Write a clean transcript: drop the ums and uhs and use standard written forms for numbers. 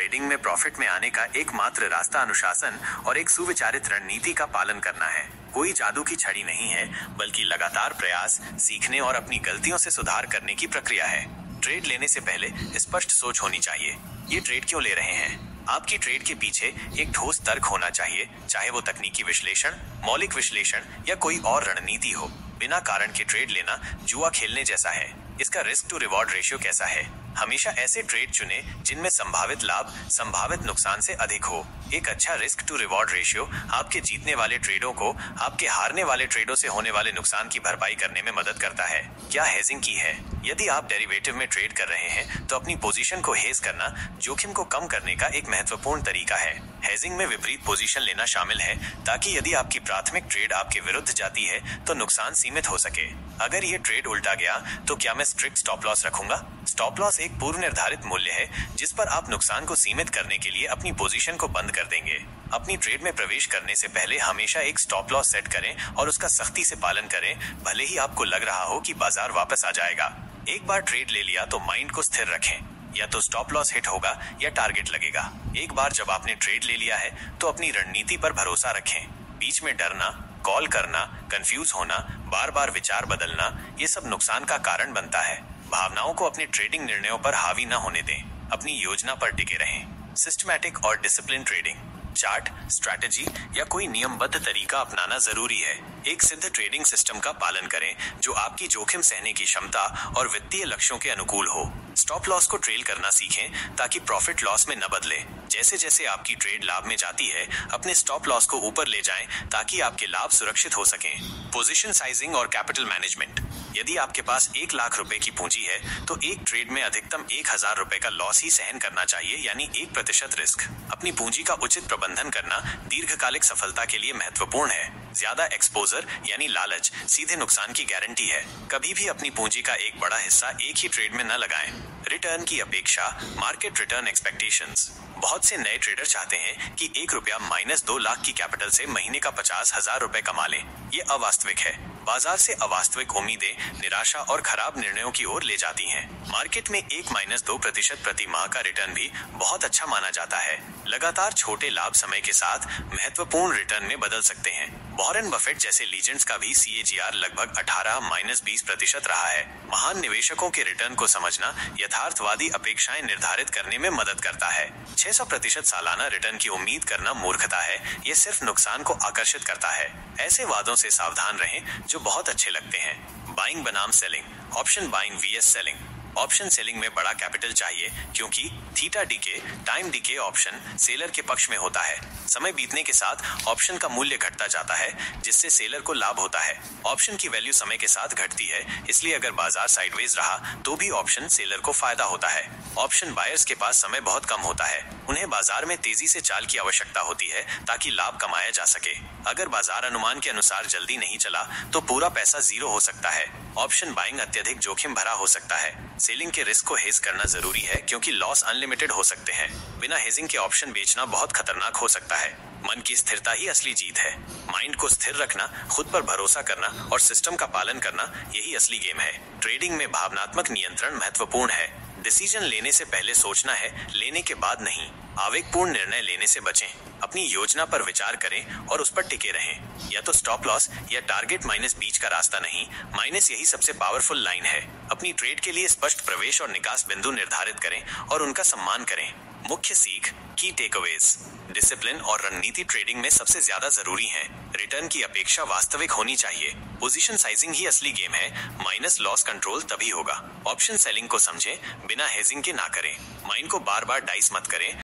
Trading में profit में आने का एकमात्र रास्ता अनुशासन और एक सुविचारित रणनीति का पालन करना है। कोई जादू की छड़ी नहीं है, बल्कि लगातार प्रयास, सीखने और अपनी गलतियों से सुधार करने की प्रक्रिया है। ट्रेड लेने से पहले स्पष्ट सोच होनी चाहिए। ये ट्रेड क्यों ले रहे हैं? आपकी ट्रेड के पीछे एक ठोस तर्क होना चाहिए, चाहे वो तकनीकी विश्लेषण, मौलिक विश्लेषण या कोई और रणनीति हो। बिना कारण के ट्रेड लेना जुआ खेलने जैसा है। इसका रिस्क टू रिवॉर्ड रेशियो कैसा है? हमेशा ऐसे ट्रेड चुने जिनमें संभावित लाभ संभावित नुकसान से अधिक हो। एक अच्छा रिस्क टू रिवॉर्ड रेशियो आपके जीतने वाले ट्रेडों को आपके हारने वाले ट्रेडों से होने वाले नुकसान की भरपाई करने में मदद करता है। क्या हेजिंग की है? यदि आप डेरिवेटिव में ट्रेड कर रहे हैं तो अपनी पोजीशन को हेज करना जोखिम को कम करने का एक महत्वपूर्ण तरीका है। हेजिंग में विपरीत पोजीशन लेना शामिल है, ताकि यदि आपकी प्राथमिक ट्रेड आपके विरुद्ध जाती है तो नुकसान सीमित हो सके। अगर ये ट्रेड उल्टा गया तो क्या मैं स्ट्रिक्ट स्टॉप लॉस रखूंगा? स्टॉप लॉस एक पूर्व निर्धारित मूल्य है जिस पर आप नुकसान को सीमित करने के लिए अपनी पोजीशन को बंद कर देंगे। अपनी ट्रेड में प्रवेश करने से पहले हमेशा एक स्टॉप लॉस सेट करें और उसका सख्ती से पालन करें, भले ही आपको लग रहा हो कि बाजार वापस आ जाएगा। एक बार ट्रेड ले लिया तो माइंड को स्थिर रखें। या तो स्टॉप लॉस हिट होगा या टारगेट लगेगा। एक बार जब आपने ट्रेड ले लिया है तो अपनी रणनीति पर भरोसा रखें। बीच में डरना, कॉल करना, कंफ्यूज होना, बार बार विचार बदलना, ये सब नुकसान का कारण बनता है। भावनाओं को अपने ट्रेडिंग निर्णयों पर हावी न होने दें। अपनी योजना पर टिके रहें। सिस्टमैटिक और डिसिप्लिन ट्रेडिंग, चार्ट, स्ट्रैटेजी या कोई नियमबद्ध तरीका अपनाना जरूरी है। एक सिद्ध ट्रेडिंग सिस्टम का पालन करें जो आपकी जोखिम सहने की क्षमता और वित्तीय लक्ष्यों के अनुकूल हो। स्टॉप लॉस को ट्रेल करना सीखें ताकि प्रॉफिट लॉस में न बदले। जैसे जैसे आपकी ट्रेड लाभ में जाती है, अपने स्टॉप लॉस को ऊपर ले जाएं ताकि आपके लाभ सुरक्षित हो सकें। पोजीशन साइजिंग और कैपिटल मैनेजमेंट, यदि आपके पास 1 लाख रुपए की पूंजी है तो एक ट्रेड में अधिकतम 1000 रुपए का लॉस ही सहन करना चाहिए, यानी 1% रिस्क। अपनी पूंजी का उचित प्रबंधन करना दीर्घकालिक सफलता के लिए महत्वपूर्ण है। ज्यादा एक्सपोजर यानी लालच सीधे नुकसान की गारंटी है। कभी भी अपनी पूंजी का एक बड़ा हिस्सा एक ही ट्रेड में न लगाएं। रिटर्न की अपेक्षा, मार्केट रिटर्न एक्सपेक्टेशंस, बहुत से नए ट्रेडर चाहते हैं कि 1 रुपया -2 लाख की कैपिटल से महीने का 50,000 रुपए कमा लें। ये अवास्तविक है। बाजार से अवास्तविक उम्मीदें निराशा और खराब निर्णयों की ओर ले जाती हैं। मार्केट में 1-2% प्रति माह का रिटर्न भी बहुत अच्छा माना जाता है। लगातार छोटे लाभ समय के साथ महत्वपूर्ण रिटर्न में बदल सकते हैं। वॉरेन बफेट जैसे लीजेंड्स का भी CAGR लगभग 18-20% रहा है। महान निवेशकों के रिटर्न को समझना यथार्थवादी अपेक्षाएं निर्धारित करने में मदद करता है। 600% सालाना रिटर्न की उम्मीद करना मूर्खता है। ये सिर्फ नुकसान को आकर्षित करता है। ऐसे वादों से सावधान रहें जो बहुत अच्छे लगते हैं। बाइंग बनाम selling, option buying vs selling. Option selling में बड़ा कैपिटल चाहिए क्योंकि theta DK, time DK option seller के पक्ष में होता है। समय बीतने के साथ ऑप्शन का मूल्य घटता जाता है, जिससे सेलर को लाभ होता है। ऑप्शन की वैल्यू समय के साथ घटती है, इसलिए अगर बाजार साइडवेज रहा तो भी ऑप्शन सेलर को फायदा होता है। ऑप्शन बायर्स के पास समय बहुत कम होता है। उन्हें बाजार में तेजी से चाल की आवश्यकता होती है ताकि लाभ कमाया जा सके। अगर बाजार अनुमान के अनुसार जल्दी नहीं चला तो पूरा पैसा जीरो हो सकता है। ऑप्शन बाइंग अत्यधिक जोखिम भरा हो सकता है। सेलिंग के रिस्क को हेज करना जरूरी है क्योंकि लॉस अनलिमिटेड हो सकते हैं। बिना हेजिंग के ऑप्शन बेचना बहुत खतरनाक हो सकता है। मन की स्थिरता ही असली जीत है। माइंड को स्थिर रखना, खुद पर भरोसा करना और सिस्टम का पालन करना, यही असली गेम है। ट्रेडिंग में भावनात्मक नियंत्रण महत्वपूर्ण है। डिसीजन लेने से पहले सोचना है, लेने के बाद नहीं। आवेगपूर्ण निर्णय लेने से बचें। अपनी योजना पर विचार करें और उस पर टिके रहें। या तो स्टॉप लॉस या टारगेट माइनस बीच का रास्ता नहीं, माइनस यही सबसे पावरफुल लाइन है। अपनी ट्रेड के लिए स्पष्ट प्रवेश और निकास बिंदु निर्धारित करें और उनका सम्मान करें। मुख्य सीख, की टेकअवेज, डिसिप्लिन और रणनीति ट्रेडिंग में सबसे ज्यादा जरूरी है। रिटर्न की अपेक्षा वास्तविक होनी चाहिए। पोजीशन साइजिंग ही असली गेम है। माइनस लॉस कंट्रोल तभी होगा। ऑप्शन सेलिंग को समझें, बिना हेजिंग के ना करें। माइंड को बार बार डाइस मत करें।